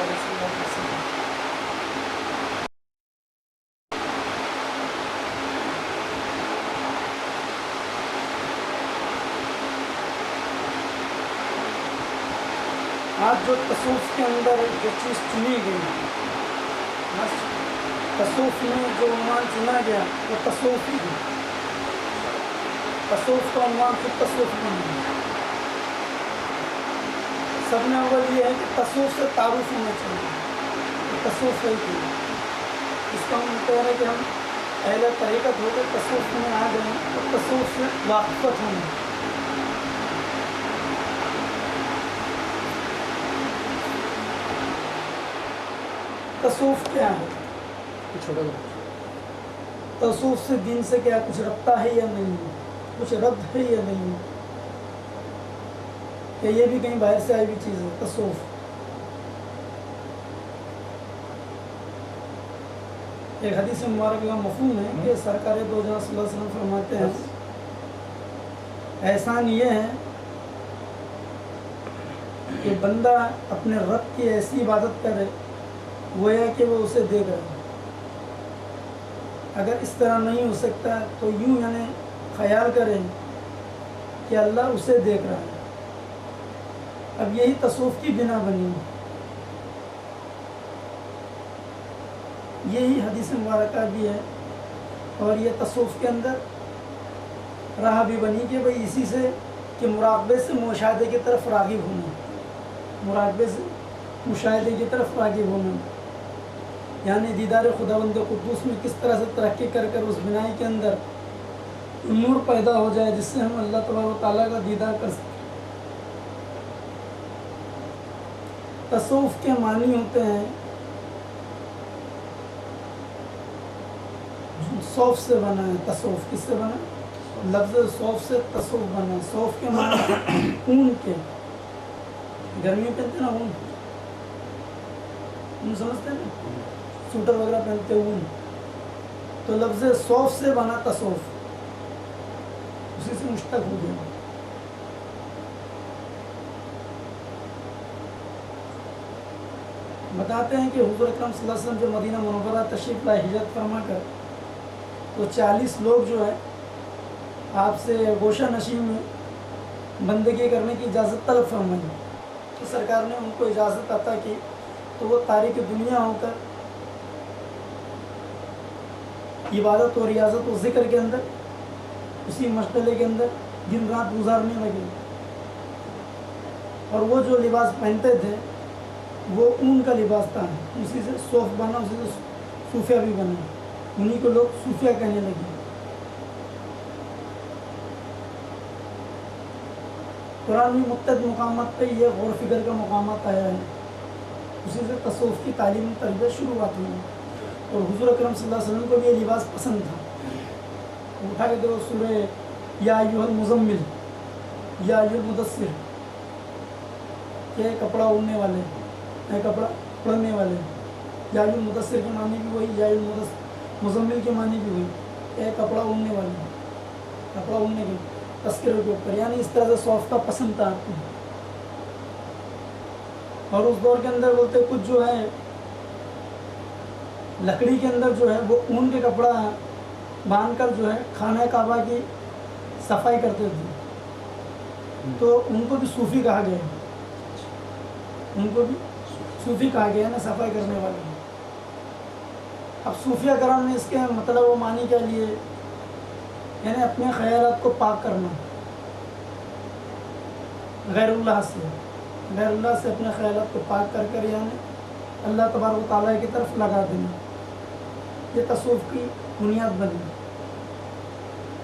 علیہ وسلم. آج جو تصوف کے اندر جو چیز چنی گئی، تصوف میں جو عنوان چنا گیا وہ تصوف ہی ہے. تصوف کا عنوان خود تصوف نہیں ہے. سب میں اول یہ ہے کہ تصوف سے تعارف ہونا چاہیے. تصوف ہے کہ اس کا ہم کہہ رہے ہیں کہ ہم اہل طریقت ہو کر تصوف میں آ گئے اور تصوف سے واقفت ہونا. تصوف کیا ہے؟ تصوف سے دین سے کیا کچھ ربطہ ہے یا نہیں، کچھ ربط ہے یا نہیں، کہ یہ بھی کہیں باہر سے آئی ہوئی چیز ہے؟ تصوف ایک حدیث مبارک کا مفہوم ہے کہ سرکار دو جہاں صلی اللہ علیہ وسلم فرماتے ہیں احسان یہ ہے کہ بندہ اپنے رب کی ایسی عبادت کرے گویا کہ وہ اسے دیکھ رہا ہے. اگر اس طرح نہیں ہو سکتا تو یوں یعنی خیال کریں کہ اللہ اسے دیکھ رہا ہے. اب یہی تصوف کی بنا بنی ہے. یہی حدیث مبارکہ بھی ہے اور یہ تصوف کے اندر راہ بھی بنی کہ بھئی اسی سے کہ مراقبے سے مشاہدے کی طرف راغب ہونا، مراقبے سے مشاہدے کی طرف راغب ہونا، یعنی دیدار خداوند قدوس میں کس طرح سے ترقی کر کر اس بنائی کے اندر نور پیدا ہو جائے جس سے ہم اللہ تبارک و تعالیٰ کا دیدار کر سکیں. تصوف کے معنی ہوتے ہیں صوف سے بنا ہے. تصوف کس سے بنا؟ لفظ صوف سے تصوف بنا ہے. صوف کے معنی اون کے، گرمیوں پہنتے نا اون سمجھتے ہیں نا، سوٹر وغیرہ پہنتے اون، تو لفظ صوف سے بنا تصوف، اسی سے مشتق ہو گیا. بتاتے ہیں کہ حضور اکرم صلی اللہ علیہ وسلم جو مدینہ منورہ تشریف لائے ہجرت فرما کر، تو 40 لوگ جو ہے آپ سے گوشہ نشین میں بندگی کرنے کی اجازت طلب فرمائی. تو سرکار نے ان کو اجازت عطا کی تو وہ تاریخ دنیا ہو کر عبادت و ریاضت و ذکر کے اندر اسی مشغلے کے اندر دن رات گزارنے لگے. اور وہ جو لباس پہنتے تھے وہ اون کا لباس تھا، اسی سے صوف بنا، اسی سے صوفیہ بھی بنا، انہیں کو لوگ صوفیہ کہنے لگے. قرآن میں مختلف مقامات پہ یہ غور و فکر کا مقامات آیا ہے، اسی سے تصوف کی تعلیم تربیت شروعات ہوئی. اور حضور اکرم صلی اللہ علیہ وسلم کو بھی یہ لباس پسند تھا. اٹھا کے دیکھو سورہ یا ایھا المزمل، یا ایھا المدثر، کہ کپڑا اوڑھنے والے، کپڑا پڑھنے والے. یا ایھا المدثر کے معنی بھی وہی، یا ایھا المزمل کے معنی بھی وہی، کپڑا اوڑھنے والے، کپڑا اوڑھنے کے تذکرے کے اوپر، یعنی اس طرح سے صوف کا پسند تھا آپ کو. اور اس دور کے اندر بولتے کچھ جو ہے لکڑی کے اندر جو ہے وہ اون کے کپڑا باندھ کر جو ہے خانہ کعبہ کی صفائی کرتے تھے، تو ان کو بھی صوفی کہا گیا، ان کو بھی صوفی کہا گیا نا، صفائی کرنے والے. اب صوفیہ کرام نے اس کے مطلب و معنی کیا لیے، یعنی اپنے خیالات کو پاک کرنا غیر اللہ سے، غیر اللہ سے اپنے خیالات کو پاک کر کر یعنی اللہ تبارک و تعالیٰ کی طرف لگا دینا. یہ تصوف کی بنیاد بنی.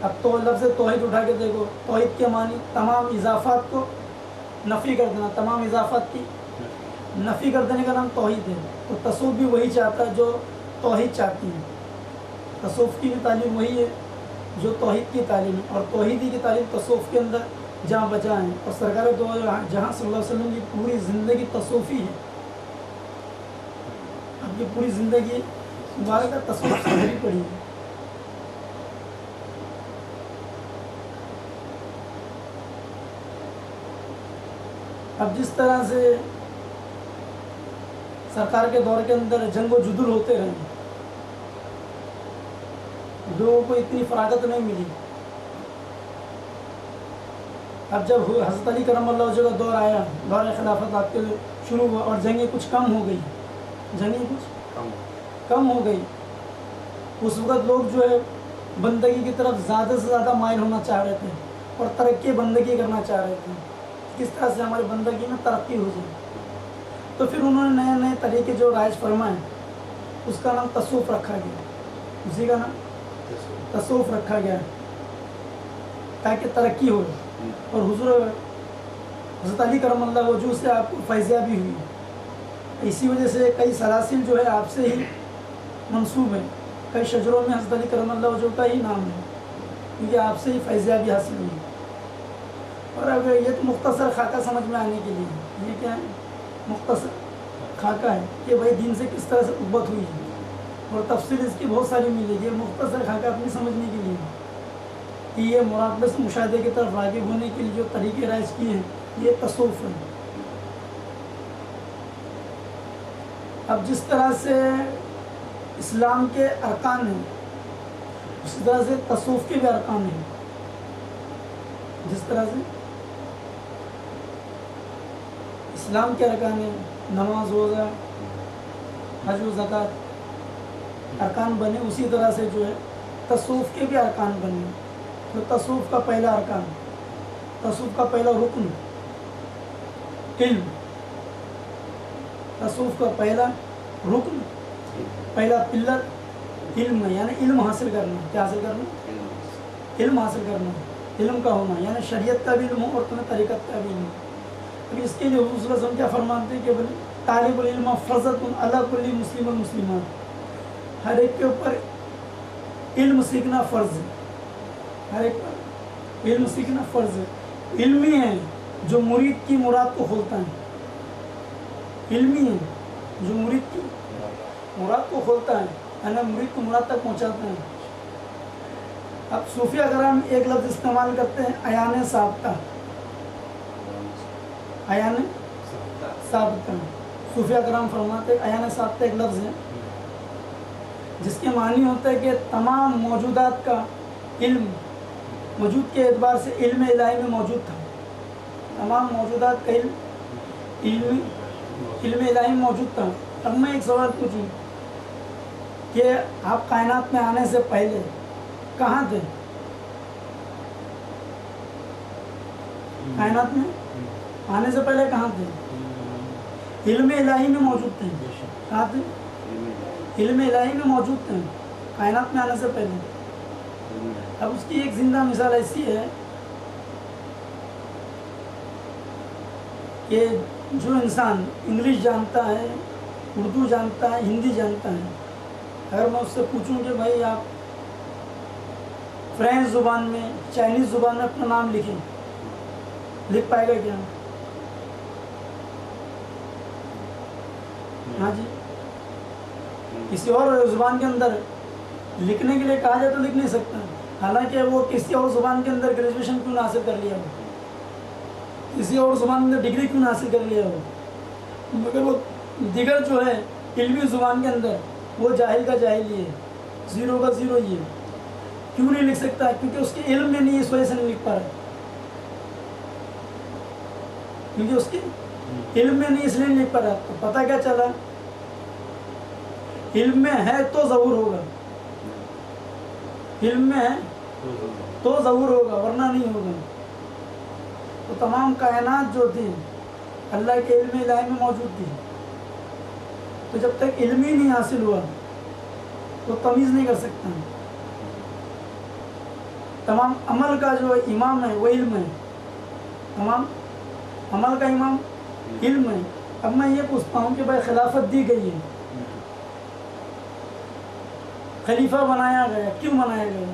اب تو لفظ توحید اٹھا کے دیکھو، توحید کے معنی تمام اضافات کو نفی کر دینا، تمام اضافات کی نفی کر دینے کا نام توحید ہے. تو تصوف بھی وہی چاہتا ہے جو توحید چاہتی ہے. تصوف کی بھی تعلیم وہی ہے جو توحید کی تعلیم ہے، اور توحیدی کی تعلیم تصوف کے اندر جہاں بجا ہے. اور سرکار دو جہاں صلی اللہ علیہ وسلم کی پوری زندگی تصوفی ہے. اب یہ پوری زندگی مبارکہ تصوف سے بھری پڑی ہے. اب جس طرح سے سرکار کے دور کے اندر جنگ و جدل ہوتے رہے، لوگوں کو اتنی فراغت نہیں ملی۔ اب جب حضرت علی کرم اللہ وجہ کا دور آیا، دور خلافت آپ کے شروع ہوا اور جنگیں کچھ کم ہو گئی، جنگیں کچھ کم ہو گئی، اس وقت لوگ جو ہے بندگی کی طرف زیادہ سے زیادہ مائل ہونا چاہ رہے تھے اور ترقی بندگی کرنا چاہ رہے تھے، کس طرح سے ہماری بندگی میں ترقی ہو جائے۔ تو پھر انہوں نے نئے نئے طریقے جو رائج فرمائے، اس کا نام تصوف رکھا گیا، اسی کا نام تصوف رکھا گیا تاکہ ترقی ہو۔ اور حضور حضرت علی کرم اللہ وجہ سے آپ کو فیضیابی ہوئی، اسی وجہ سے کئی سلاسل جو ہے آپ سے ہی منسوب ہے، کئی شجروں میں حضرت علی کرم اللہ وجہ کا ہی نام ہے، کیونکہ آپ سے ہی فیضیابی حاصل ہوئی۔ اور اب یہ تو مختصر خاکہ سمجھ میں آنے کے لیے، یہ کیا ہے؟ مختصر خاکہ ہے کہ بھائی دین سے کس طرح سے قربت ہوئی ہے، اور تفصیل اس کی بہت ساری ملے گی، مختصر خاکہ اپنی سمجھنے کے لیے کہ یہ مراقبے سے مشاہدے کی طرف راغب ہونے کے لیے جو طریقے رائج کیے ہیں یہ تصوف ہے۔ اب جس طرح سے اسلام کے ارکان ہیں اسی طرح سے تصوف کے بھی ارکان ہیں، جس طرح سے اسلام کے ارکان ہیں، نماز روزہ حج و زکوٰۃ ارکان بنے، اسی طرح سے جو ہے تصوف کے بھی ارکان بنے۔ تو تصوف کا پہلا ارکان، تصوف کا پہلا رکن علم، تصوف کا پہلا رکن، پہلا پلر علم ہے، یعنی علم حاصل کرنا۔ کیا حاصل کرنا؟ علم حاصل کرنا، علم کا ہونا، یعنی شریعت کا بھی علم ہو اور تمہیں طریقت کا بھی علم ہو۔ اب اس کے لیے حضور صلی اللہ علیہ وسلم کیا فرماتے ہیں کہ طالب العلم فرضۃ علی کل مسلم والمسلمات، ہر ایک کے اوپر علم سیکھنا فرض ہے، ہر ایک پر علم سیکھنا فرض ہے۔ علمی ہے جو مرید کی مراد کو کھولتا ہے، علمی ہے جو مرید کی مراد کو کھولتا ہے، یعنی مرید کو مراد تک پہنچاتا ہے۔ اب صوفیہ کرام ایک لفظ استعمال کرتے ہیں عیان ثابتہ، عیان ثابتہ، صوفیہ کرام فرماتے ہیں عیان ثابتہ ایک لفظ ہے جس کے معنی ہوتا ہے کہ تمام موجودات کا علم، وجود کے اعتبار سے علم الہی میں موجود تھا، تمام موجودات کا علم الہی میں موجود تھا۔ اب میں ایک سوال پوچھوں کہ آپ کائنات میں آنے سے پہلے کہاں تھے؟ کائنات میں آنے سے پہلے کہاں تھے؟ علم الہی میں موجود تھے، کہاں تھے؟ علم الہی میں موجود تھے کائنات میں آنے سے پہلے۔ اب اس کی ایک زندہ مثال ایسی ہے کہ جو انسان انگلش جانتا ہے، اردو جانتا ہے، ہندی جانتا ہے، اگر میں اس سے پوچھوں کہ بھائی آپ فرینچ زبان میں، چائنیز زبان میں اپنا نام لکھیں، لکھ پائے گا کیا؟ ہاں جی، کسی اور زبان کے اندر لکھنے کے لیے کہا جائے تو لکھ نہیں سکتا، حالانکہ وہ کسی اور زبان کے اندر گریجویشن کیوں نہ حاصل کر لیا ہو، کسی اور زبان میں ڈگری کیوں نہ حاصل کر لیا ہو، مگر وہ دیگر جو ہے علمی زبان کے اندر وہ جاہل کا جاہل ہی ہے، زیرو کا زیرو ہی ہے۔ کیوں نہیں لکھ سکتا؟ کیونکہ اس کے علم میں نہیں، اس وجہ سے نہیں لکھ پا رہا، کیونکہ اس کے علم میں نہیں، اس لیے نہیں لکھ پا رہا۔ تو پتہ کیا چلا؟ علم میں ہے تو ظہور ہوگا، علم میں ہے تو ظہور ہوگا، ورنہ نہیں ہوگا۔ تو تمام کائنات جو تھی اللہ کے علم الہی میں موجود تھی، تو جب تک علم ہی نہیں حاصل ہوا تو تمیز نہیں کر سکتا۔ تمام عمل کا جو امام ہے وہ علم ہے، تمام عمل کا امام علم ہے۔ اب میں یہ پوچھتا ہوں کہ بھائی خلافت دی گئی ہے، خلیفہ بنایا گیا، کیوں بنایا گیا؟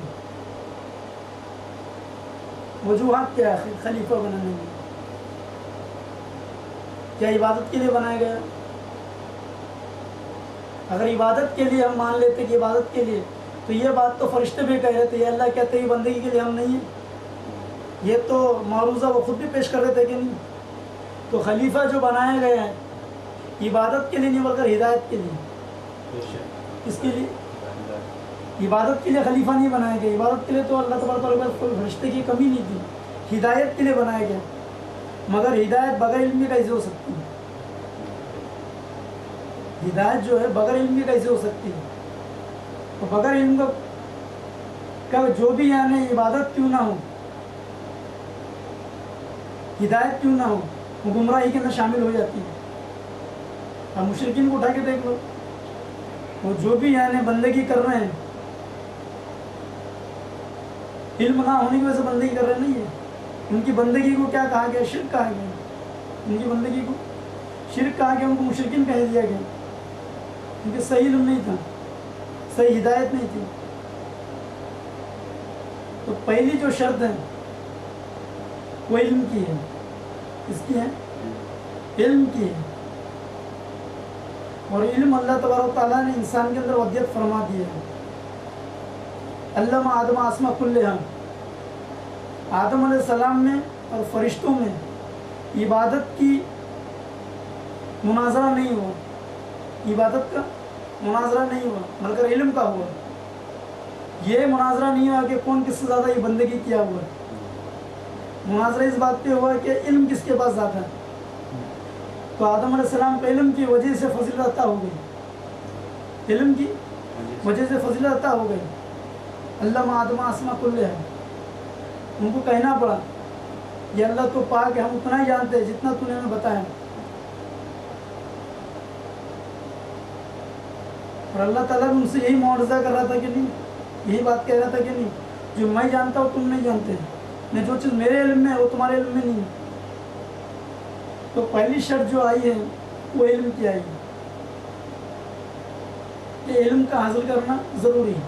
وجوہات کیا ہے خلیفہ بنانے میں؟ کیا عبادت کے لیے بنایا گیا؟ اگر عبادت کے لیے ہم مان لیتے کہ عبادت کے لیے، تو یہ بات تو فرشتے بھی کہہ رہے تھے، یہ اللہ کہتے ہیں بندگی کے لیے ہم نہیں ہیں، یہ تو معروضہ وہ خود بھی پیش کر رہے تھے کہ نہیں۔ تو خلیفہ جو بنایا گیا ہے عبادت کے لیے نہیں بلکہ ہدایت کے لیے. کس کے لیے؟ عبادت کے لیے خلیفہ نہیں بنایا گیا. عبادت کے لیے تو اللہ تبارک و تعالیٰ کوئی فرشتے کی کمی نہیں تھی. ہدایت کے لیے بنایا گیا. مگر ہدایت بغیر علم کے کیسے ہو سکتی ہے؟ ہدایت جو ہے بغیر علم کے کیسے ہو سکتی ہے؟ تو بغیر علم کا جو بھی یعنی عبادت کیوں نہ ہو, ہدایت کیوں نہ ہو, وہ گمراہی کے اندر شامل ہو جاتی ہے. اب مشرکین کو اٹھا کے دیکھ لو, وہ جو بھی یعنی بندگی کر رہے ہیں, علم نہ ہونے کی وجہ سے بندگی کر رہے نہیں ہے. ان کی بندگی کو کیا کہا گیا؟ شرک کہا گیا. ان کی بندگی کو شرک کہا گیا, ان کو مشرکین کہہ دیا گیا, کیونکہ صحیح علم نہیں تھا, صحیح ہدایت نہیں تھی. تو پہلی جو شرط ہے وہ علم کی ہے. کس کی ہے؟ علم کی ہے. اور علم اللہ تبارک و تعالیٰ نے انسان کے اندر ودیت فرما دی ہے. علم آدم اسماء کلھا, آدم علیہ السلام میں اور فرشتوں میں عبادت کی مناظرہ نہیں ہوا, عبادت کا مناظرہ نہیں ہوا بلکہ علم کا ہوا. یہ مناظرہ نہیں ہوا کہ کون کس سے زیادہ یہ بندگی کیا ہوا. مناظرہ اس بات پہ ہوا کہ علم کس کے پاس زیادہ ہے. تو آدم علیہ السلام کو علم کی وجہ سے فضیلت عطا ہو گئی, علم کی وجہ سے فضیلت عطا ہو گئی. علم آدم اسماء کلھا, ان کو کہنا پڑا یہ اللہ تو پاک ہے, ہم اتنا ہی جانتے ہیں جتنا تو نے ہمیں بتایا. اور اللہ تعالیٰ بھی ان سے یہی معجزہ کر رہا تھا کہ نہیں, یہی بات کہہ رہا تھا کہ نہیں, جو میں جانتا ہوں تم نہیں جانتے, میں جو چیز میرے علم میں ہے وہ تمہارے علم میں نہیں. تو پہلی شرط جو آئی ہے وہ علم کی آئی ہے کہ علم کا حاصل کرنا ضروری ہے,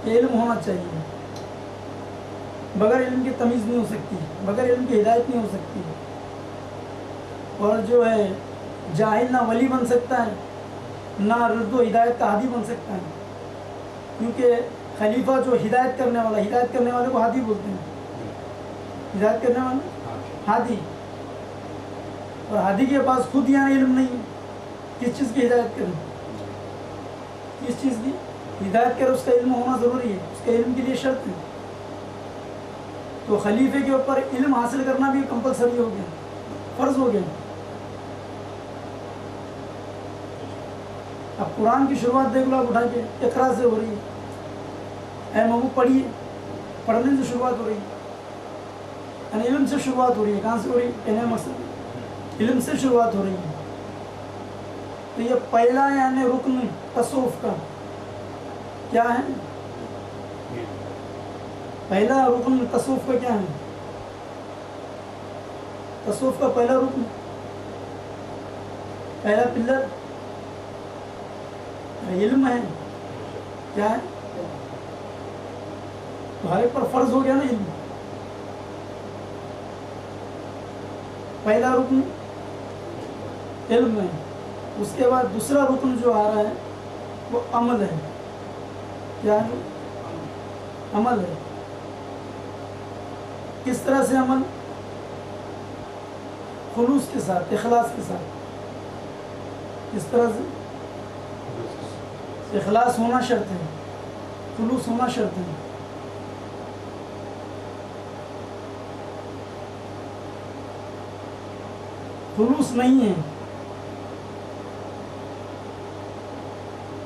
کہ علم ہونا چاہیے. بغیر علم کی تمیز نہیں ہو سکتی, بغیر علم کی ہدایت نہیں ہو سکتی. اور جو ہے جاہل نہ ولی بن سکتا ہے, نہ رشد و ہدایت کا ہادی بن سکتا ہے. کیونکہ خلیفہ جو ہدایت کرنے والا, ہدایت کرنے والے کو ہادی بولتے ہیں, ہدایت کرنے والے ہادی. اور ہادی کے پاس خود یہاں علم نہیں ہے کس چیز کی ہدایت کرے, کس چیز کی ہدایت کرے, اس کا علم ہونا ضروری ہے, اس کے علم کے لیے شرط ہے. تو خلیفے کے اوپر علم حاصل کرنا بھی کمپلسری ہو گیا, فرض ہو گیا. اب قرآن کی شروعات دیکھ لو آپ اٹھا کے, اقرا سے ہو رہی ہے, اے محبوب پڑھیے, پڑھنے سے شروعات ہو رہی ہے, یعنی علم سے شروعات ہو رہی ہے. کہاں سے ہو رہی ہے؟ کہنے مقصد علم سے شروعات ہو رہی ہے. تو یہ پہلا یعنی رکن تصوف کا کیا ہے؟ پہلا رکن تصوف کا کیا ہے؟ تصوف کا پہلا رکن, پہلا پلر علم ہے. کیا ہے؟ تو ہر ایک پر فرض ہو گیا نا علم. پہلا رکن علم ہے. اس کے بعد دوسرا رکن جو آ رہا ہے وہ عمل ہے. کیا ہے؟ عمل ہے. کس طرح سے عمل؟ خلوص کے ساتھ, اخلاص کے ساتھ. کس طرح سے؟ اخلاص ہونا شرط ہے, خلوص ہونا شرط ہے. خلوص نہیں ہے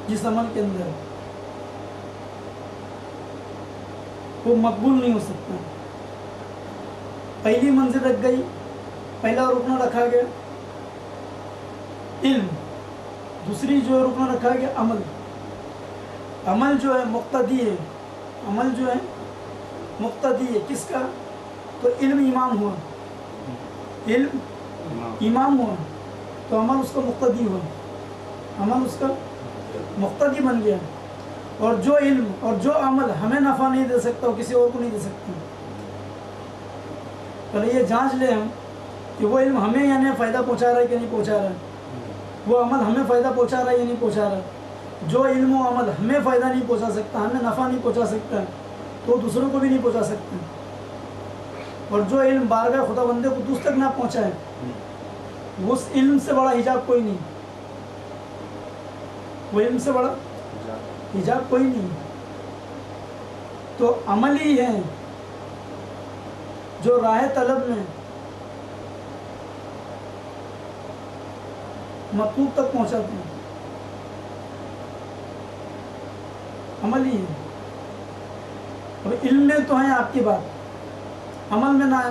جس عمل کے اندر وہ مقبول نہیں ہو سکتا. پہلی منزل رکھ گئی, پہلا رکن رکھا گیا علم, دوسری جو رکن رکھا گیا عمل. عمل جو ہے مقتدی ہے, عمل جو ہے مقتدی ہے کس کا؟ تو علم امام ہوا, علم امام ہوا تو عمل اس کا مقتدی ہوا, عمل اس کا مقتدی بن گیا. اور جو علم اور جو عمل ہمیں نفع نہیں دے سکتا وہ کسی اور کو نہیں دے سکتا. پہلے یہ جانچ لیں ہم کہ وہ علم ہمیں یعنی فائدہ پہنچا رہا ہے کہ نہیں پہنچا رہا ہے, وہ عمل ہمیں فائدہ پہنچا رہا ہے یا نہیں پہنچا رہا ہے. جو علم و عمل ہمیں فائدہ نہیں پہنچا سکتا, ہمیں نفع نہیں پہنچا سکتا, تو دوسروں کو بھی نہیں پہنچا سکتا. اور جو علم بارگاہ خدا بندے قدوس تک نہ پہنچائے اس علم سے بڑا حجاب کوئی نہیں، وہ علم سے بڑا حجاب کوئی نہیں. تو عمل ہی ہے جو راہ طلب میں مطلوب تک پہنچاتے ہیں. عمل ہی ہے. اور علم میں تو ہیں آپ کی بات، عمل میں نہ ہے.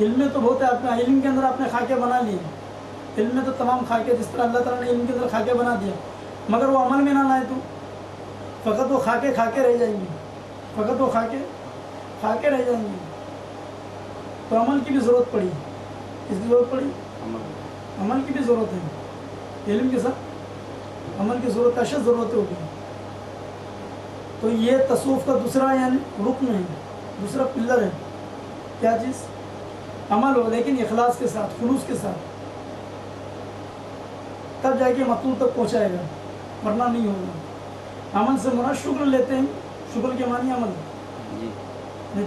علم میں تو بہت ہے آپ کا، علم کے اندر آپ نے خاکے بنا لیے. علم میں تو تمام خاکے، جس طرح اللہ تعالیٰ نے علم کے اندر خاکے بنا دیا، مگر وہ عمل میں نہ لائے تو فقط وہ خاکے رہ جائیں گے. فقط وہ خاکے رہ جائیں گے. تو عمل کی بھی ضرورت پڑی. کس کی ضرورت پڑی؟ عمل کی بھی ضرورت ہے. علم کے ساتھ عمل کی ضرورت اشد ضرورت ہوگی. تو یہ تصوف کا دوسرا یعنی رکن ہے، دوسرا پلر ہے. کیا چیز؟ عمل ہو، لیکن اخلاص کے ساتھ، خلوص کے ساتھ، تب جا کے مطلوب تک پہنچائے گا، ورنہ نہیں ہوگا. عمل سے مراد شکر لیتے ہیں. شکر کے معنی عمل.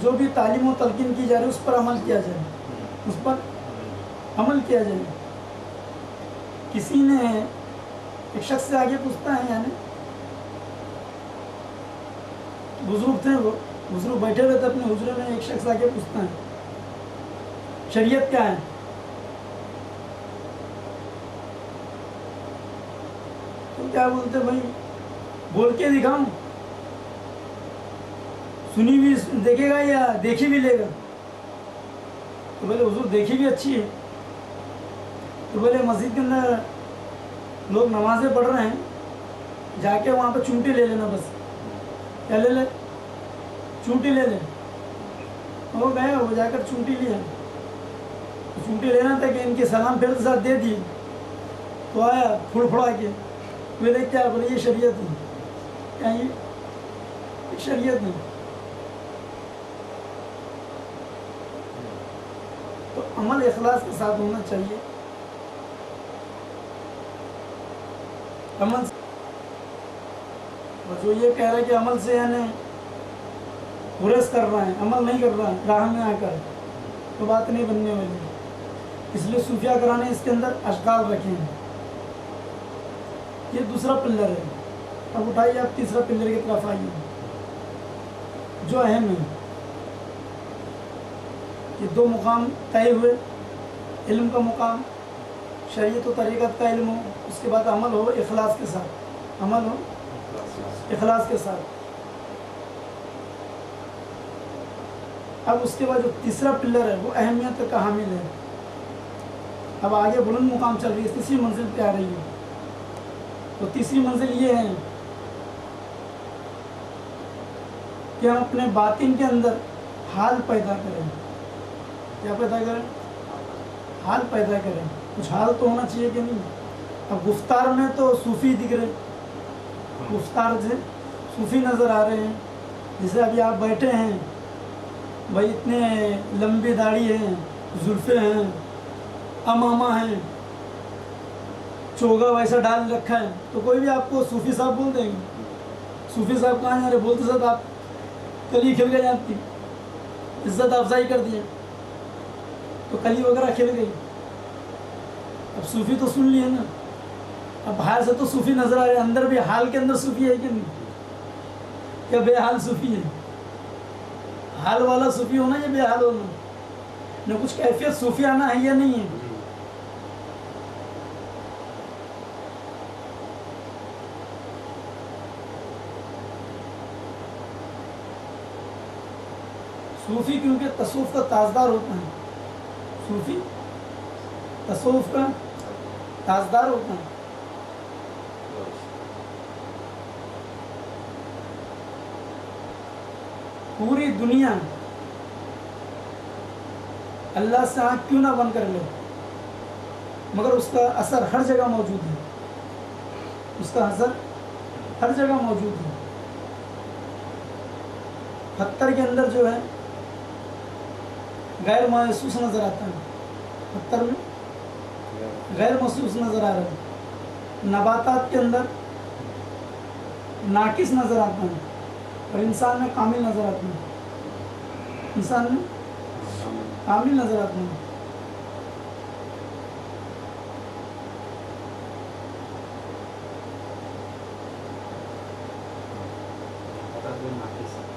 جو بھی تعلیم و تلقین کی جا رہی ہے اس پر عمل کیا جائے، اس پر عمل کیا جائے. کسی نے ایک شخص سے آگے پوچھتا ہے، یعنی بزرگ تھے، وہ بزرگ بیٹھے ہوئے تھے اپنے حجرے میں، ایک شخص آگے پوچھتا ہے شریعت کیا ہے؟ تو کیا بولتے بھائی، بول کے دکھاؤں؟ سنی بھی دیکھے گا یا دیکھی بھی لے گا؟ تو بولے حضور دیکھی بھی اچھی ہے. تو بولے مسجد کے اندر لوگ نمازیں پڑھ رہے ہیں، جا کے وہاں پہ چونٹی لے لینا. بس کیا لے لے؟ چونٹی لے لے. وہ گئے، وہ جا کر چونٹی لیا. چونٹی لینا تھا کہ ان کے سلام پھر ساتھ دے دیے. تو آیا پھڑ پھڑا کے، بولے کیا؟ بولے یہ شریعت ہے. کیا یہ شریعت ہے؟ تو عمل اخلاص کے ساتھ ہونا چاہیے. عمل اور جو یہ کہہ رہا ہے کہ عمل سے یعنی گریز کر رہا ہے، عمل نہیں کر رہا ہے راہ میں آ کر، تو بات نہیں بننے والی. اس لیے صوفیہ کرام نے اس کے اندر اشکال رکھے ہیں. یہ دوسرا پلر ہے. اب اٹھائیے آپ تیسرا پلر کی طرف آئیے جو اہم ہے. یہ دو مقام طے ہوئے، علم کا مقام، شریعت و طریقت کا علم ہو، اس کے بعد عمل ہو اخلاص کے ساتھ. عمل ہو اخلاص کے ساتھ. اب اس کے بعد جو تیسرا پلر ہے وہ اہمیت کا حامل ہے. اب آگے بلند مقام چل رہی ہے، تیسری منزل پہ آ رہی ہے. تو تیسری منزل یہ ہے کہ ہم اپنے باطن کے اندر حال پیدا کریں. کیا پیدا کریں؟ حال پیدا کریں. کچھ حال تو ہونا چاہیے کہ نہیں. اب گفتار میں تو صوفی دکھ رہے، گفتار سے صوفی نظر آ رہے ہیں. جیسے ابھی آپ بیٹھے ہیں بھائی، اتنے لمبی داڑھی ہیں، زلفیں ہیں، امامہ ہیں، چوگا ویسا ڈال رکھا ہے، تو کوئی بھی آپ کو صوفی صاحب بول دیں گے. صوفی صاحب کہاں جا رہے؟ بولتے ساتھ آپ کلی کھل گئے، آپ کی عزت افزائی کر دیا تو کلی وغیرہ کھل گئی. اب صوفی تو سن لیے نا. اب باہر سے تو صوفی نظر آ رہے، اندر بھی حال کے اندر صوفی ہے کہ نہیں؟ کیا بے حال صوفی ہے؟ حال والا صوفی ہونا یا بے حال ہونا؟ نہ کچھ کیفیت صوفی آنا ہے یا نہیں ہے؟ صوفی کیونکہ تصوف کا تاجدار ہوتا ہے. صوفی تصوف کا تاجدار ہوتا ہے. پوری دنیا اللہ سے آنکھ کیوں نہ بند کر لے، مگر اس کا اثر ہر جگہ موجود ہے. اس کا اثر ہر جگہ موجود ہے. پتھر کے اندر جو ہے غیر محسوس نظر آتا ہے. پتھر میں غیر محسوس نظر آ رہا ہے. نباتات کے اندر ناقص نظر آتا ہے، اور انسان میں کامل نظر آتا ہے. انسان میں کامل نظر آتا ہے.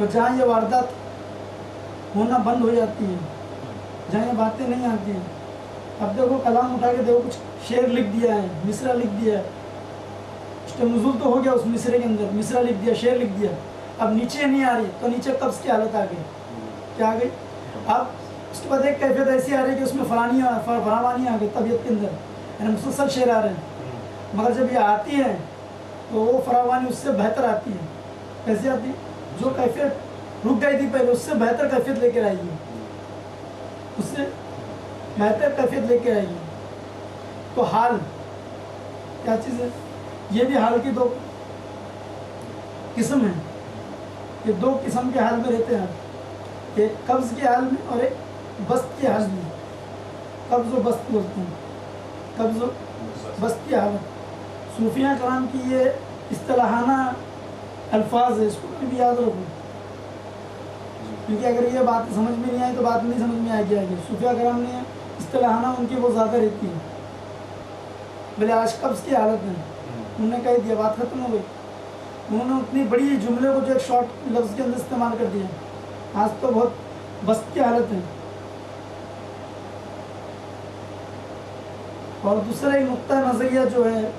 اور جہاں یہ واردات ہونا بند ہو جاتی ہے، جہاں یہ باتیں نہیں آتی ہیں، اب دیکھو کلام اٹھا کے دیکھو کچھ شعر لکھ دیا ہے، مصرع لکھ دیا ہے، نزول تو ہو گیا اس مصرے کے اندر، مصرع لکھ دیا، شعر لکھ دیا، اب نیچے نہیں آ رہی تو نیچے قبض کی حالت آ گئی، کیا آ گئی؟ اب اس کے بعد ایک کیفیت ایسی آ رہی ہے کہ اس میں فراوانی آ گئی طبیعت کے اندر، یعنی مسلسل شعر آ رہے ہیں، مگر جب یہ آتی ہے تو وہ فراوانی اس سے بہتر آتی ہے. کیسے آتی ہے؟ جو کیفیت رک گئی تھی پہلے اس سے بہتر کیفیت لے کے آئے گی، اس سے بہتر کیفیت لے کے آئے گی. تو حال کیا چیز ہے؟ یہ بھی حال کی دو قسم ہیں، یہ دو قسم کے حال میں رہتے ہیں، ایک قبض کے حال میں اور ایک بسط کے حال میں. قبض و بسط بولتے ہیں، قبض و بسط کی حالت. صوفیہ کرام کی یہ اصطلاحانہ الفاظ ہے، اس کو بھی یاد رکھو، کیونکہ اگر یہ بات سمجھ میں نہیں آئی تو بات نہیں سمجھ میں آئے گی. صوفیہ کرام نے اصطلاحانہ ان کی وہ زیادہ رہتی ہے. بھلے آج قبض کی حالت میں انہوں نے کہہ دیا، بات ختم ہو گئی. انہوں نے اتنی بڑی جملے کو جو ایک شارٹ لفظ کے اندر استعمال کر دیا. آج تو بہت بسط کی حالت ہے. اور دوسرا ایک نقطہ نظریہ جو ہے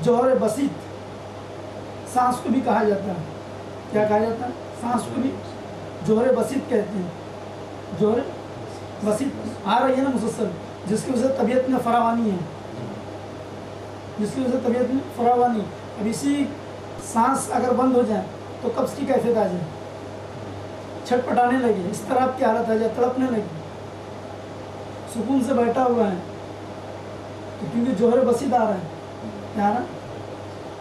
جوہر بسیط، سانس کو بھی کہا جاتا ہے. کیا کہا جاتا ہے؟ سانس کو بھی جوہر بسیط کہتے ہیں. جوہر بسیط آ رہی ہے نا مسلسل، جس کی وجہ سے طبیعت میں فراوانی ہے، جس کی وجہ سے طبیعت میں فراوانی. اب اسی سانس اگر بند ہو جائے تو قبض کی کیفیت آ جائے، چھٹ پٹانے لگے، اضطراب کی حالت آ جائے، تڑپنے لگے. سکون سے بیٹھا ہوا ہے تو کیونکہ جوہر بسیط آ رہا ہے، کیا آ رہا ہے؟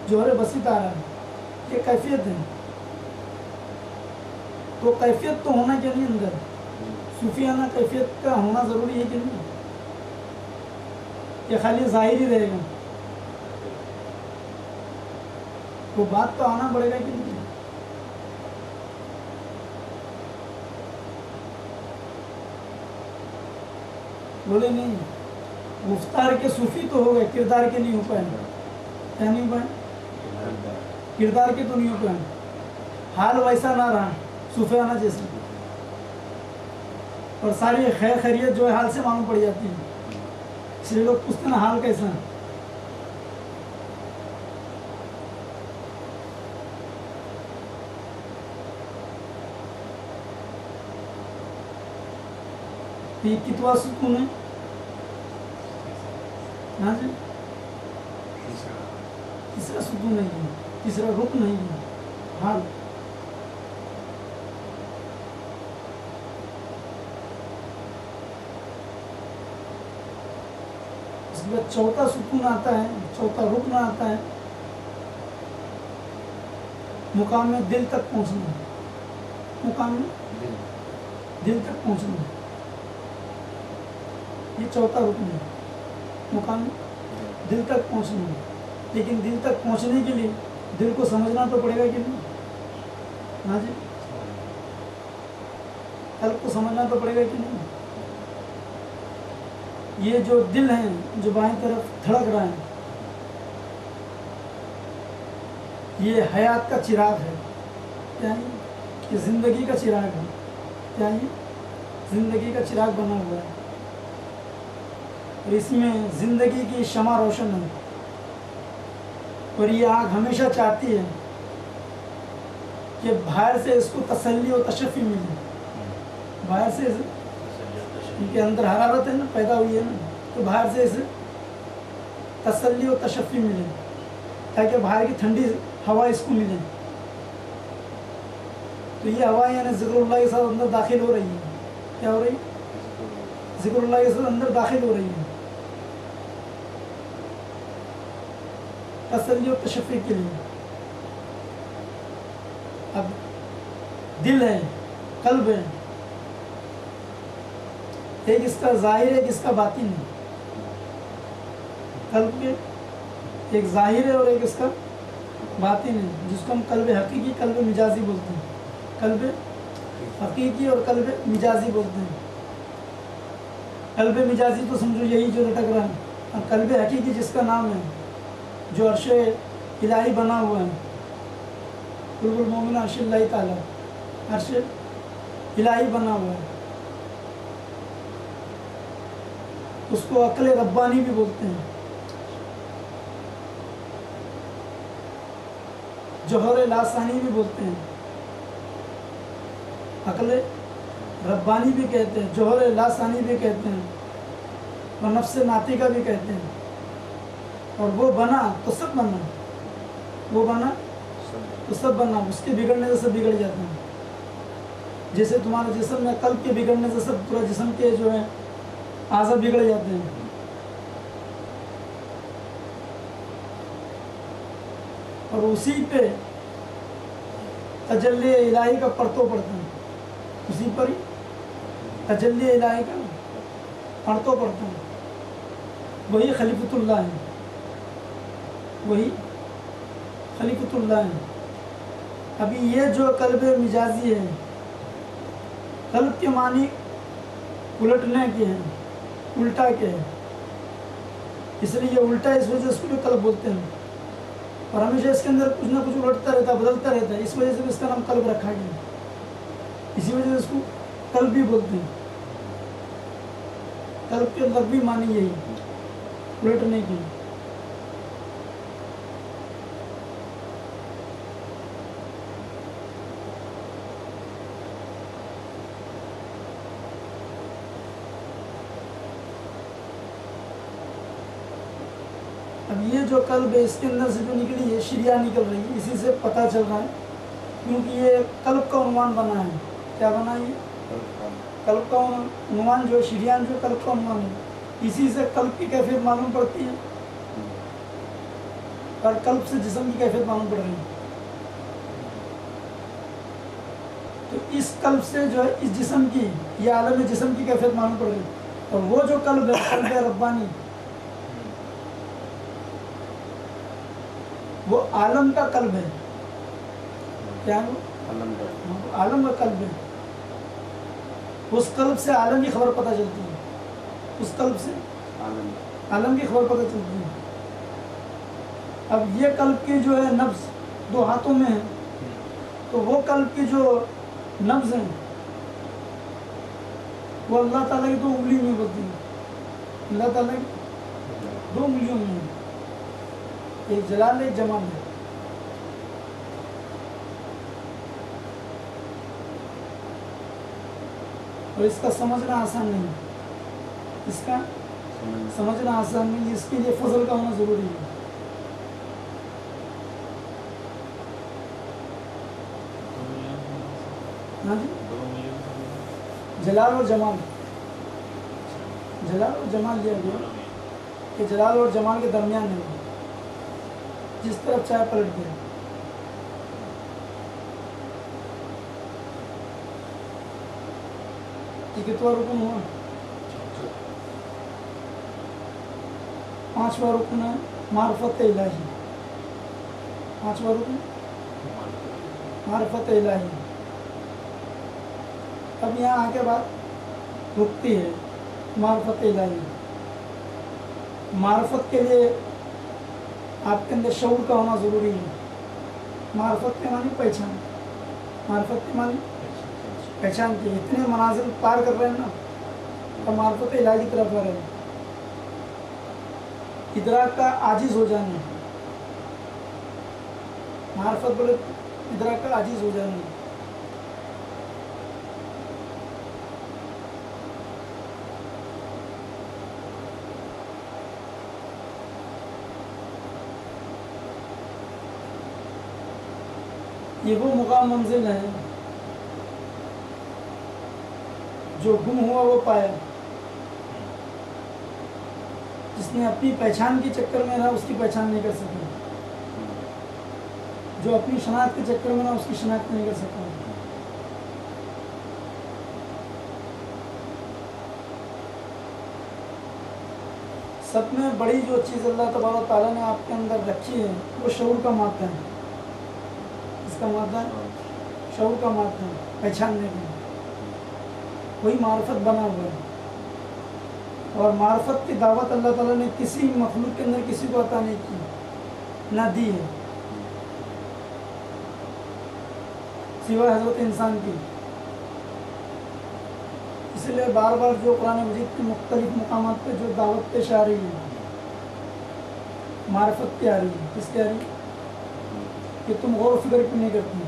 جوہر بسیط آ رہا ہے. یہ کیفیت ہے. تو کیفیت تو ہونا کیا نہیں اندر، صوفیانہ کیفیت کا ہونا ضروری ہے کہ نہیں؟ یہ خالی ظاہر ہی رہے گا؟ وہ بات تو آنا پڑے گا کہ نہیں؟ بولے نہیں. گفتار کے صوفی تو ہو گئے، کردار کے نہیں ہو پائے. کیا نہیں ہو پائے؟ کردار کے تو نہیں ہو پائے. حال ویسا نہ رہا صوفیانہ جیسے، اور ساری خیر خیریت جو ہے حال سے معلوم پڑ جاتی ہے. اس لیے لوگ پوچھتے ہیں نا حال کیسا ہے. یہ کتوا سکون ہے؟ ہاں جی، تیسرا سکون نہیں ہے، تیسرا رکن نہیں ہے، حال. اس کے بعد چوتھا سکون آتا ہے، چوتھا رکن آتا ہے، مقام دل تک پہنچنا. مقام دل تک پہنچنا، یہ چوتھا رکن ہے، مقام دل تک پہنچنا. لیکن دل تک پہنچنے کے لیے دل کو سمجھنا تو پڑے گا کہ نہیں؟ ہاں جی، قلب کو سمجھنا تو پڑے گا کہ نہیں؟ یہ جو دل ہے جو بائیں طرف دھڑک رہا ہے، یہ حیات کا چراغ ہے. کیا ہے؟ یہ زندگی کا چراغ ہے. کیا ہے؟ زندگی کا چراغ بنا ہوا ہے، اور اس میں زندگی کی شمع روشن ہے. اور یہ آنکھ ہمیشہ چاہتی ہے کہ باہر سے اس کو تسلی و تشفی ملے. باہر سے ان کے اندر حرارت ہے نا، پیدا ہوئی ہے نا، تو باہر سے اسے تسلی و تشفی ملے، تاکہ باہر کی ٹھنڈی ہوا اس کو ملے. تو یہ ہوا یعنی ذکر اللہ کے ساتھ اندر داخل ہو رہی ہے. کیا ہو رہی ہے؟ ذکر اللہ کے ساتھ اندر داخل ہو رہی ہے، تسلی و تشفی کے لیے. اب دل ہے، قلب ہے، ایک اس کا ظاہر ہے، ایک اس کا باطن ہے. قلب کے ایک ظاہر ہے اور ایک اس کا باطن ہے، جس کو ہم قلب حقیقی، قلب مجازی بولتے ہیں. قلب حقیقی اور قلب مجازی بولتے ہیں. قلب مجازی تو سمجھو یہی جو لٹک رہا ہے، اور قلب حقیقی جس کا نام ہے، جو عرش الہی بنا ہوا ہے، قلب المومن عرش اللہ تعالیٰ. عرش الہی بنا ہوا ہے. اس کو عقل ربانی بھی بولتے ہیں. جوہر لاسانی بھی بولتے ہیں. عقل ربانی بھی کہتے ہیں, جوہر لاسانی بھی کہتے ہیں, اور نفس ناطقہ بھی کہتے ہیں. اور وہ بنا تو سب بنا, وہ بنا تو سب بنا. اس کے بگڑنے سے سب بگڑ جاتے ہیں. جیسے تمہارے جسم میں قلب کے بگڑنے سے سب پورا جسم کے جو ہے اعضاء بگڑ جاتے ہیں. اور اسی پہ تجلی الہی کا پرتو پڑتا ہے. اسی پر ہی تجلی الہی کا پرتو پڑتا ہے. وہی خلیفۃ اللہ ہے, وہی خلیفۃ اللہ ہے. ابھی یہ جو قلب مجازی ہے, قلب کے معنی الٹنے کے ہیں, الٹا کے ہیں. اس لیے یہ الٹا اس وجہ سے اس کو بھی قلب بولتے ہیں. اور ہمیشہ اس کے اندر کچھ نہ کچھ الٹتا رہتا ہے, بدلتا رہتا ہے. اس وجہ سے اس کا نام قلب رکھا گیا. اسی وجہ سے اس کو قلب بھی بولتے ہیں. قلب کے لفظی معنی یہی الٹنے کی. اب یہ جو قلب ہے, اس کے اندر سے جو نکلی ہے شریعہ نکل رہی ہے. اسی سے پتہ چل رہا ہے, کیونکہ یہ قلب کا عنوان بنا ہے. کیا بنا ہے یہ قلب کا عنوان جو ہے, شریان جو قلب کا عنوان ہے. اسی سے قلب کی کیفیت معلوم پڑتی ہے, اور قلب سے جسم کی کیفیت معلوم پڑ رہی ہے. تو اس قلب سے جو ہے اس جسم کی, یہ عالم جسم کی کیفیت معلوم پڑ رہی ہے. اور وہ جو قلب ہے, قلب ربانی, وہ عالم کا قلب ہے. کیا ہے وہ عالم کا قلب ہے. اس قلب سے عالم کی خبر پتہ چلتی ہے. اس قلب سے عالم کی خبر پتہ چلتی ہے. اب یہ قلب کی جو ہے نبض دو ہاتھوں میں ہے, تو وہ قلب کی جو نبض ہیں وہ اللہ تعالیٰ کی 2 انگلیوں میں ہوتی ہے. اللہ تعالیٰ کی 2 انگلیوں میں ہے. ایک جلال, ایک جمال ہے. اور اس کا سمجھنا آسان نہیں, اس کا سمجھنا آسان نہیں. اس کے لیے فضل کا ہونا ضروری ہے. ہاں جی, جلال اور جمال, جلال اور جمال لیا گیا کہ جلال اور جمال کے درمیان ہے, جس طرف چاہے پلٹ گیا. یہ کتنا رکن ہوا؟ 5واں رکن ہے معرفت الہی. 5واں رکن معرفت الہی. اب یہاں آ کے بات رکتی ہے معرفت الہی. معرفت کے لیے آپ کے اندر شعور کا ہونا ضروری ہے. معرفت کے معنی پہچان, معرفت کے معنی پہچان کی. اتنے منازل پار کر رہے ہیں نا, اور معرفت الہی کی طرف آ رہے ہیں. ادراک کا عاجز ہو جانا, معرفت بولے ادراک کا عاجز ہو جانا. یہ وہ مقام منزل ہے جو گم ہوا وہ پایا. جس نے اپنی پہچان کے چکر میں رہا, اس کی پہچان نہیں کر سکا. جو اپنی شناخت کے چکر میں رہا, اس کی شناخت نہیں کر سکا. سب میں بڑی جو چیز اللہ تبارک و تعالیٰ نے آپ کے اندر رکھی ہے, وہ شعور کا مادہ ہے. اس کا مادہ شعور کا مادہ ہے, پہچاننے کا. وہی معرفت بنا ہوا ہے. اور معرفت کی دعوت اللہ تعالیٰ نے کسی مخلوق کے اندر کسی کو عطا نہیں کی, نہ دی ہے. سوائے حضرت انسان کی. اس لیے بار بار جو قرآن مجید کے مختلف مقامات پہ جو دعوت پیش آ رہی ہے معرفت کی آ رہی ہے. کس کی آ رہی ہے؟ کہ تم غور و فکر کیوں نہیں کرتے؟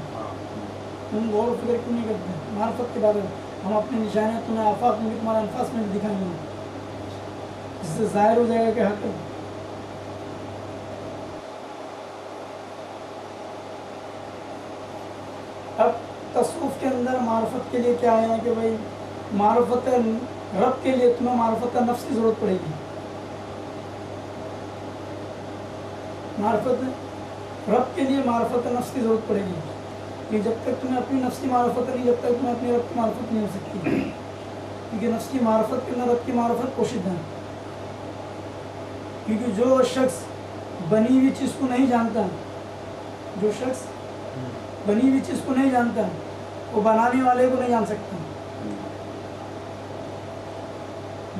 تم غور و فکر کیوں نہیں کرتے معرفت کے بارے میں؟ ہم اپنی نشانیاں تمہیں آفاق میں بھی تمہارے انفاس میں بھی دکھائیں گے، جس سے ظاہر ہو جائے گا کہ حق ہے. اب تصوف کے اندر معرفت کے لیے کیا ہے کہ بھائی معرفت رب کے لیے تمہیں معرفت نفس کی ضرورت پڑے گی. معرفت رب کے لیے معرفت نفس کی ضرورت پڑے گی، کہ جب تک تمہیں اپنی نفس کی معرفت نہیں، جب تک تمہیں اپنی رب کی معرفت نہیں ہو سکتی. کیونکہ نفس کی معرفت کے اندر رب کی معرفت پوشیدہ ہے. کیونکہ جو شخص بنی ہوئی چیز کو نہیں جانتا، جو شخص بنی ہوئی چیز کو نہیں جانتا وہ بنانے والے کو نہیں جان سکتا.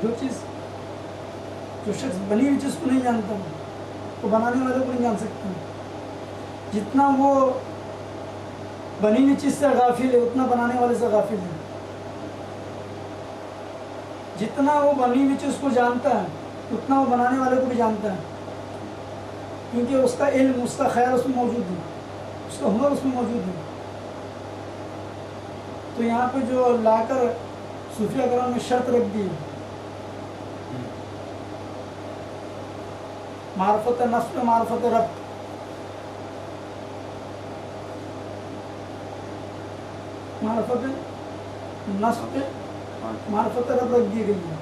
جو شخص بنی ہوئی چیز کو نہیں جانتا وہ بنانے والے کو نہیں جان سکتا. جتنا وہ بنی ہوئی چیز سے غافل ہے اتنا بنانے والے سے غافل ہے. جتنا وہ بنی ہوئی چیز کو جانتا ہے اتنا وہ بنانے والے کو بھی جانتا ہے. کیونکہ اس کا علم، اس کا خیال اس میں موجود ہے، اس کا ہنر اس میں موجود ہے. تو یہاں پہ جو لا کر صوفیہ کرام نے شرط رکھ دی معرفت نفس پہ معرفت رب، معرفت نفس پہ معرفت رب رکھ دی گئی ہے.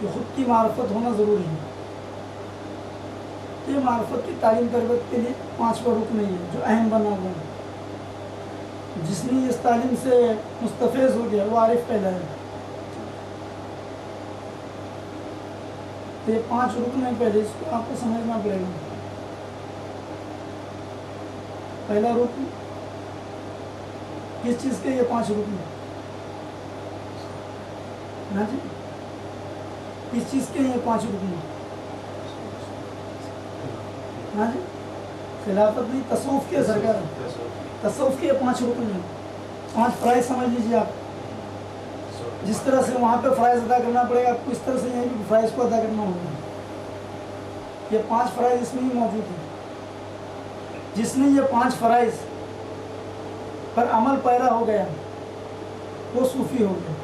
کہ خود کی معرفت ہونا ضروری ہے. یہ معرفت کی تعلیم تربیت کے لیے 5واں رکن ہے جو اہم بنا ہوا ہے. جس نے اس تعلیم سے مستفیض ہو گیا وہ عارف کہلایا ہے. تو یہ 5 رکن ہیں، پہلے اس کو آپ کو سمجھنا پڑے گا. پہلا رکن کس چیز کے؟ یہ 5 رکن ہاں جی، کس چیز کے یہ 5 رکن؟ ہاں جی، خلافت نہیں، تصوف کے سرکار، تصوف کے یہ 5 رکن ہیں. 5 فرائض سمجھ لیجیے آپ. جس طرح سے وہاں پہ فرائض ادا کرنا پڑے گا آپ کو، اس طرح سے یہیں بھی فرائض کو ادا کرنا ہوگا. یہ 5 فرائض اس میں ہی موجود ہیں. جس نے یہ 5 فرائض پر عمل پیرا ہو گیا وہ صوفی ہو گیا.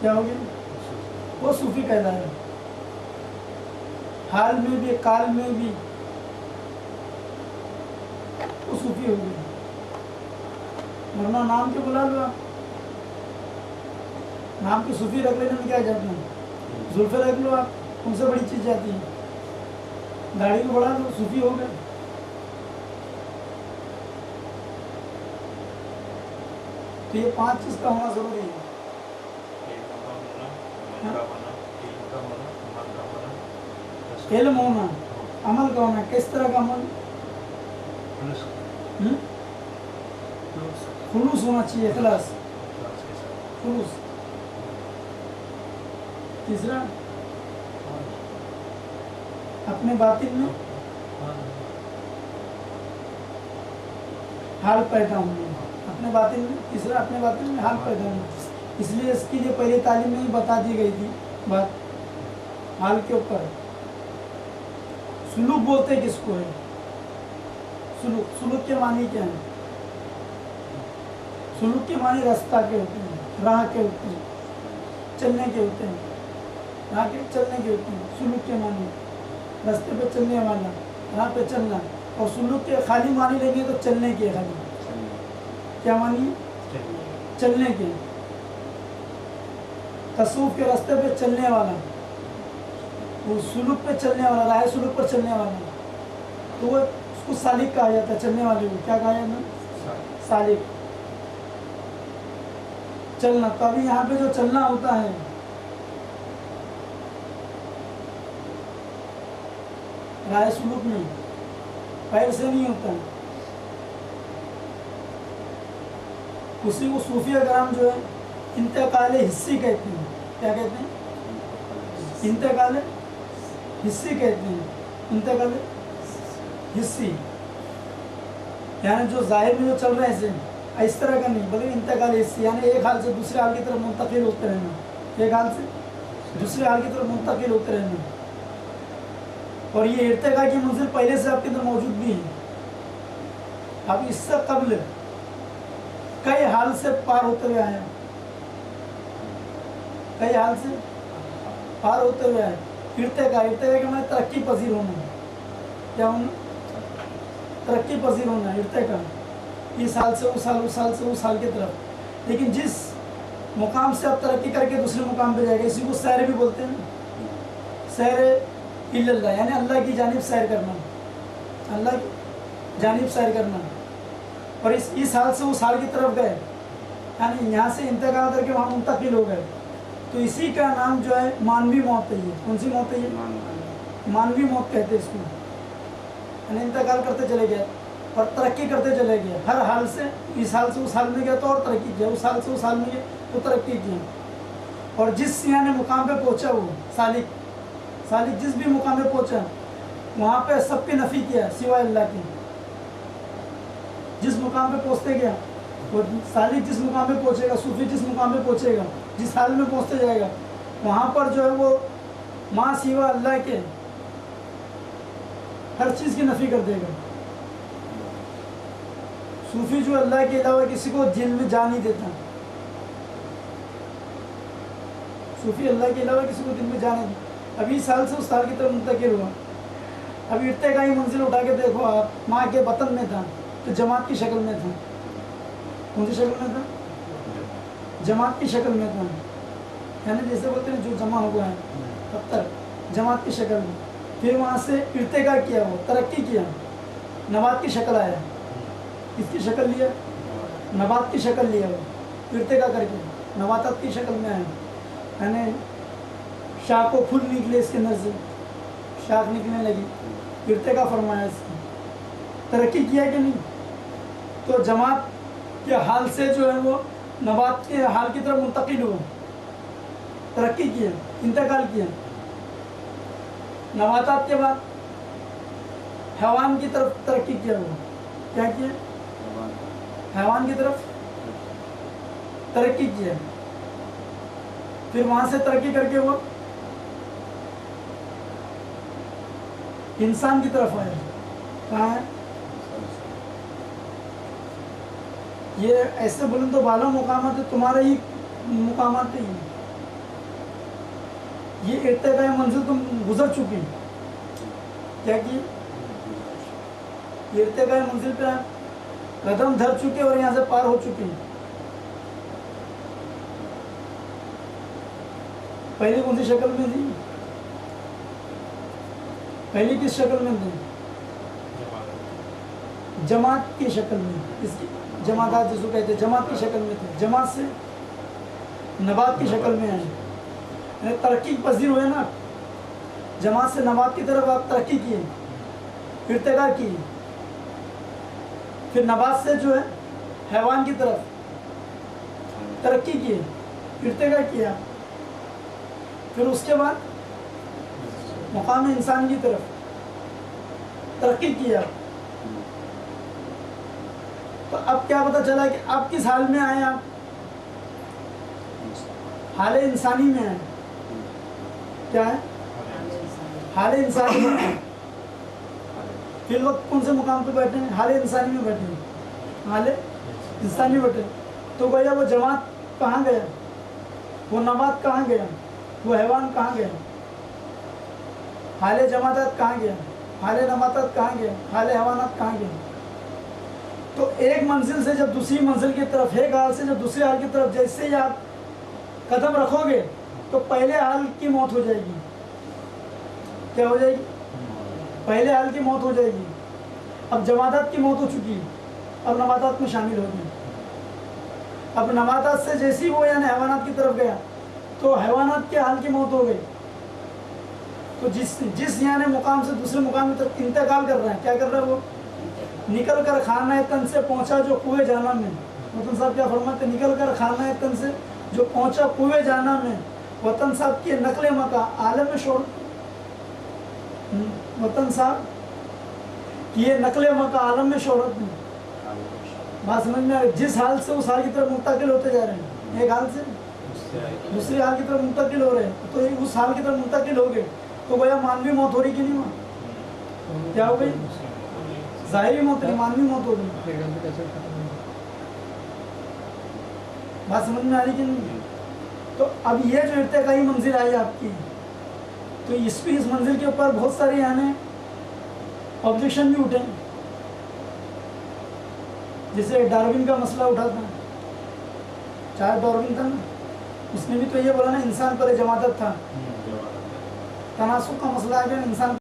کیا ہو گیا؟ وہ صوفی کہلایا. حال میں بھی کال میں بھی وہ صوفی ہو گیا. ورنہ نام کے بلا لو آپ، نام کے صوفی رکھ لینے میں کیا جاتا ہے؟ زلفے رکھ لو آپ، ان سے بڑی چیز جاتی ہے. داڑھی کو بڑھا لو، صوفی ہو گئے. تو یہ 5 چیز کا ہونا ضروری ہے. علم ہونا، عمل کا ہونا. کس طرح کا عمل؟ خلوص ہونا چاہیے، اخلاص، خلوص. تیسرا اپنے باطن میں حال پیدا ہونا. اپنے باطن میں، تیسرا اپنے باطن میں حال پیدا ہونا. اس لیے اس کے لیے پہلے تعلیم میں ہی بتا دی گئی تھی بات حال کے اوپر. سلوک بولتے کس کو ہے؟ سلوک. سلوک کے معنی کیا ہے؟ سلوک کے معنی راستہ کے ہوتے ہیں، راہ کے ہوتے ہیں، چلنے کے ہوتے ہیں. راہ کے چلنے کے ہوتے ہیں. سلوک کے معنی راستے پہ چلنے والا، راہ پہ چلنا. اور سلوک کے خالی معنی لیں گے تو چلنے کے. خالی کیا معنی؟ چلنے کے. تصوف کے راستے پہ چلنے والا، وہ سلوک پہ چلنے والا، راہ سلوک پر چلنے والا، تو وہ اس کو سالک کہا جاتا ہے. چلنے والے کو کیا کہا جاتا ہے؟ سالک. چلنا. تو ابھی یہاں پہ جو چلنا ہوتا ہے راہ سلوک میں پیر سے نہیں ہوتا ہے. اسی کو صوفیہ کرام جو ہے انتقال حصی کہتے ہیں. کیا کہتے ہیں؟ انتقال حصی کہتے ہیں. انتقال حصی، یعنی جو ظاہر میں جو چل رہے ہیں اس طرح کا نہیں، بلکہ انتقال حصی، یعنی ایک حال سے دوسرے حال کی طرف منتقل ہوتے رہنا، ایک حال سے دوسرے حال کی طرف منتقل ہوتے رہنا. اور یہ ارتقاء کی منزل پہلے سے آپ کے اندر موجود بھی ہے. اب اس سے قبل کئی حال سے پار ہوتے ہوئے آئے، کئی حال سے پار ہوتے ہوئے آئے. ارتقاء کا مطلب ترقی پذیر ہونا. کیا ہونا؟ ترقی پذیر ہونا. ارتقاء اس حال سے اس حال، اس حال سے اس حال کی طرف. لیکن جس مقام سے آپ ترقی کر کے دوسرے مقام پہ جائے گا، اسی کو سیر بھی بولتے ہیں. سیر اللہ، یعنی اللہ کی جانب سیر کرنا، اللہ کی جانب سیر کرنا. اور اس حال سے اس حال کی طرف گئے، یعنی یہاں سے انتقال کر کے وہاں منتقل ہو گئے. تو اسی کا نام جو ہے مانوی موت ہے. یہ کون سی موت ہے؟ یہ مانوی موت کہتے ہیں اس کو. یعنی انتقال کرتے چلے گئے اور ترقی کرتے چلے گئے. ہر حال سے اس حال سے اس حال میں گیا تو اور ترقی کیا، اس حال سے اس حال میں گیا تو ترقی کیا. اور جس یعنی مقام پہ پہنچا وہ سالک جس بھی مقام پہ پہنچا وہاں پہ سب کی نفی کیا سوائے اللہ کی. جس مقام پہ پہنچتے گیا وہ سالک جس مقام پہ پہنچے گا، صوفی جس مقام پہ پہنچے گا، جس حال میں پہنچتے جائے گا، وہاں پر جو ہے وہ ماں سوا اللہ کے ہر چیز کی نفی کر دے گا. صوفی جو اللہ کے علاوہ کسی کو دل میں جا نہیں دیتا. صوفی اللہ کے علاوہ کسی کو دل میں جا نہیں دیتا. ابھی سال سے اس سال کی طرف منتقل ہوا. ابھی ارتقائی منزل اٹھا کے دیکھو آپ، ماں کے بطن میں تھا تو جماعت کی شکل میں تھا. کون سی شکل میں تھا؟ جماعت کی شکل میں تھا. یعنی جیسے بولتے ہیں جو جمع ہوا ہے پتھر، جماعت کی شکل میں. پھر وہاں سے ارتقاء کیا، وہ ترقی کیا، نبات کی شکل آیا. کس کی شکل لیا؟ نبات کی شکل لیا. وہ ارتقاء کر کے نباتات کی شکل میں آیا. یعنی شاخ کو پھول نکلے اس کے اندر سے، شاخ نکلنے لگی. ارتقاء فرمایا اس کی. ترقی کیا کہ نہیں؟ تو جماعت کے حال سے جو ہے وہ نبات کے حال کی طرف منتقل ہوا، ترقی کیا، انتقال کیا. نباتات کے بعد حیوان کی طرف ترقی کیا. ہوا کیا کیا؟ حیوان کی طرف ترقی کیا. پھر وہاں سے ترقی کر کے وہ انسان کی طرف آیا. کہاں ہے؟ یہ ایسے بلند و بالا مقامات ہے، تمہارے ہی مقامات ہیں. یہ ارتقائی منزل تم گزر چکی. کیا کی؟ یہ ارتقائی منزل پہ قدم دھر چکے اور یہاں سے پار ہو چکے. پہلے کون سی شکل میں تھی؟ پہلی کس شکل میں تھی؟ جماعت کی شکل میں. اس کی جماعت جس کو کہتے ہیں جماعت کی شکل میں تھے. جماعت سے نبات کی شکل میں آئے، یعنی ترقی پذیر ہوئے نا. جماعت سے نبات کی طرف آپ ترقی کیے، ارتقاء کیے. پھر نبات سے جو ہے حیوان کی طرف ترقی کیے، ارتقاء کیا. پھر اس کے بعد مقام انسان کی طرف ترقی کیا. تو اب کیا پتہ چلا کہ اب کس حال میں آئے؟ آپ حال انسانی میں آئے. کیا ہے؟ حال انسانی میں آئے. فی الوقت کون سے مقام پہ بیٹھے ہیں؟ حال انسانی میں بیٹھے ہیں. حال انسانی بیٹھے. تو بھیا وہ جماعت کہاں گیا؟ وہ نبات کہاں گیا؟ وہ حیوان کہاں گیا؟ حال جماعت کہاں گیا؟ حال نباتات کہاں گیا؟ حال حیوانات کہاں گیا؟ تو ایک منزل سے جب دوسری منزل کی طرف، ایک حال سے جب دوسرے حال کی طرف جیسے ہی آپ قدم رکھو گے تو پہلے حال کی موت ہو جائے گی. کیا ہو جائے گی؟ پہلے حال کی موت ہو جائے گی. اب جماعتات کی موت ہو چکی، اب نباتات میں شامل ہو گئی. اب نباتات سے جیسی وہ یعنی حیوانات کی طرف گیا تو حیوانات کے حال کی موت ہو گئی. تو جس یعنی مقام سے دوسرے مقام کی طرف انتقال کر رہا ہے، کیا کر رہا ہے؟ وہ نکل کر خانہ تن سے پہنچا جو کنویں جانا میں. وطن صاحب کیا فرماتے ہیں؟ نکل کر خانہ تن سے جو پہنچا کنویں جانا میں. وطن صاحب کی نقل مکہ عالم شور. وطن صاحب کہ یہ نقل مکہ عالم میں شہرت نہیں. بات سمجھ میں آ رہی؟ جس حال سے اس حال کی طرف منتقل ہوتے جا رہے ہیں، ایک حال سے دوسری حال کی طرف منتقل ہو رہے ہیں، تو اس حال کی طرف منتقل ہو گئے تو گویا مانوی موت ہو رہی کہ نہیں وہاں؟ کیا ہو گئی؟ ظاہری موت نہیں، مانوی موت ہو گئی. بات سمجھ میں آ رہی کہ نہیں؟ تو اب یہ جو ارتقائی منزل آئی آپ کی، تو اس منزل کے اوپر بہت سارے یعنی آبجیکشن بھی اٹھے. جیسے ڈاروین کا مسئلہ اٹھا تھا، چارلس ڈاروین تھا نا، اس نے بھی تو یہ بولا نا انسان پر جماعت تھا. تناسب کا مسئلہ ہے کہ انسان